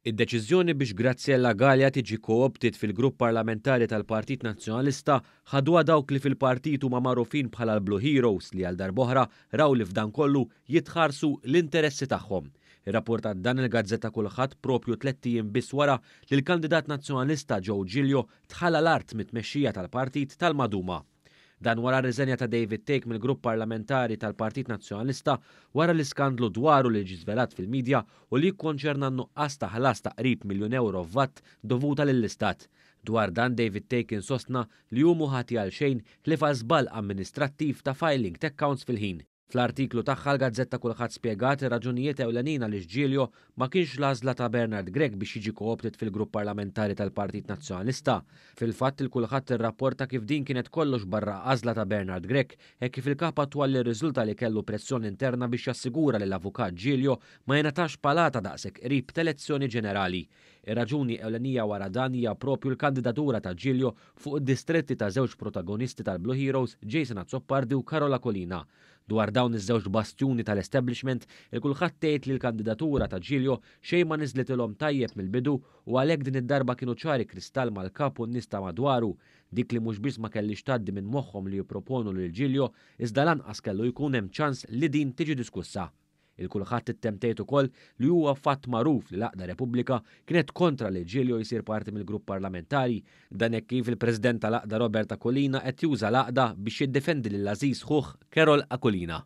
Id-deċiżjoni biex Graziella Galea tiġi co-opted fil-grupp parlamentari tal-Partit Nazzjonalista ħadwa dawk li fil-partit huma magħrufin bħala l-Blue Heroes li għal darb'oħra raw li f'dan kollu jitħarsu l-interessi tagħhom. Irrapportat dan il-Gazzetta Kulħadd propju 3 ijiem biss wara li l-kandidat nazzjonalista Joe Giglio tħalla l-art mit-tmexxija tal-partit tal-Maduma. Dan wara r-riżenja ta' David Take mill-grupp parlamentari tal-Partit Nazzjonalista wara l-iskandlu dwaru li ġie żvelat fil-medja u li jikkonċerna nuqqas ta' ħlas ta' qrib €1,000,000 VAT dovuta lill-Istat. Dwar dan David Take insostna li hu ħati għal xejn ħlifa żball amministrattiv ta' filing ta' accounts fil-ħin. Fl-artiklu tagħha l-Gazzetta Kulħadd spjegat ir-raġunijiet ewlenin għaliex Giglio ma kienx l-għażla ta' Bernard Gregg biex jiġi co-opted fil-grupp parlamentari tal-Partit Nazzjonalista. Fil-fatt il-kulħadd irrapporta kif din kienet kollox barra għażla ta' Bernard Gregg e kif il-kap attwali rriżulta li kellu pressjoni interna biex jassigura li l-avukat Giglio ma jingħatax palata daqshekk qrib tal-elezzjoni ġenerali. Ir-raġuni ewlenija wara dan hija propju l-kandidatura ta' Giglio fuq id-distretti ta' żewġ protagonisti tal-Blue Heroes, Jason Azzopardi u Carola Collina. Dwar dawn iż-żewġ bastjuni tal-establishment, il-kulħadd tgħid li l-kandidatura ta' Giglio xejn ma niżlitilhom tajjeb mill-bidu u għalhekk din id-darba kienu ċari kristall mal-kap u n-nies ta' madwaru. Dik li mhux biss ma kellix tgħaddi minn moħħhom li jipproponu lil Giglio, iżda lanqas kellu jkun hemm ċans li din tiġi diskussa. Il-kulħadd ittemtejt ukoll li huwa fatt magħruf li l-Aqda Repubblika kienet kontra li Giglio jsir parti mill-grupp parlamentari, dan hekk kif il-President tal-Aqda Roberta Collina qed juża l-Aqda biex jiddefendi lil Aziz ħuħ Carol Aquilina.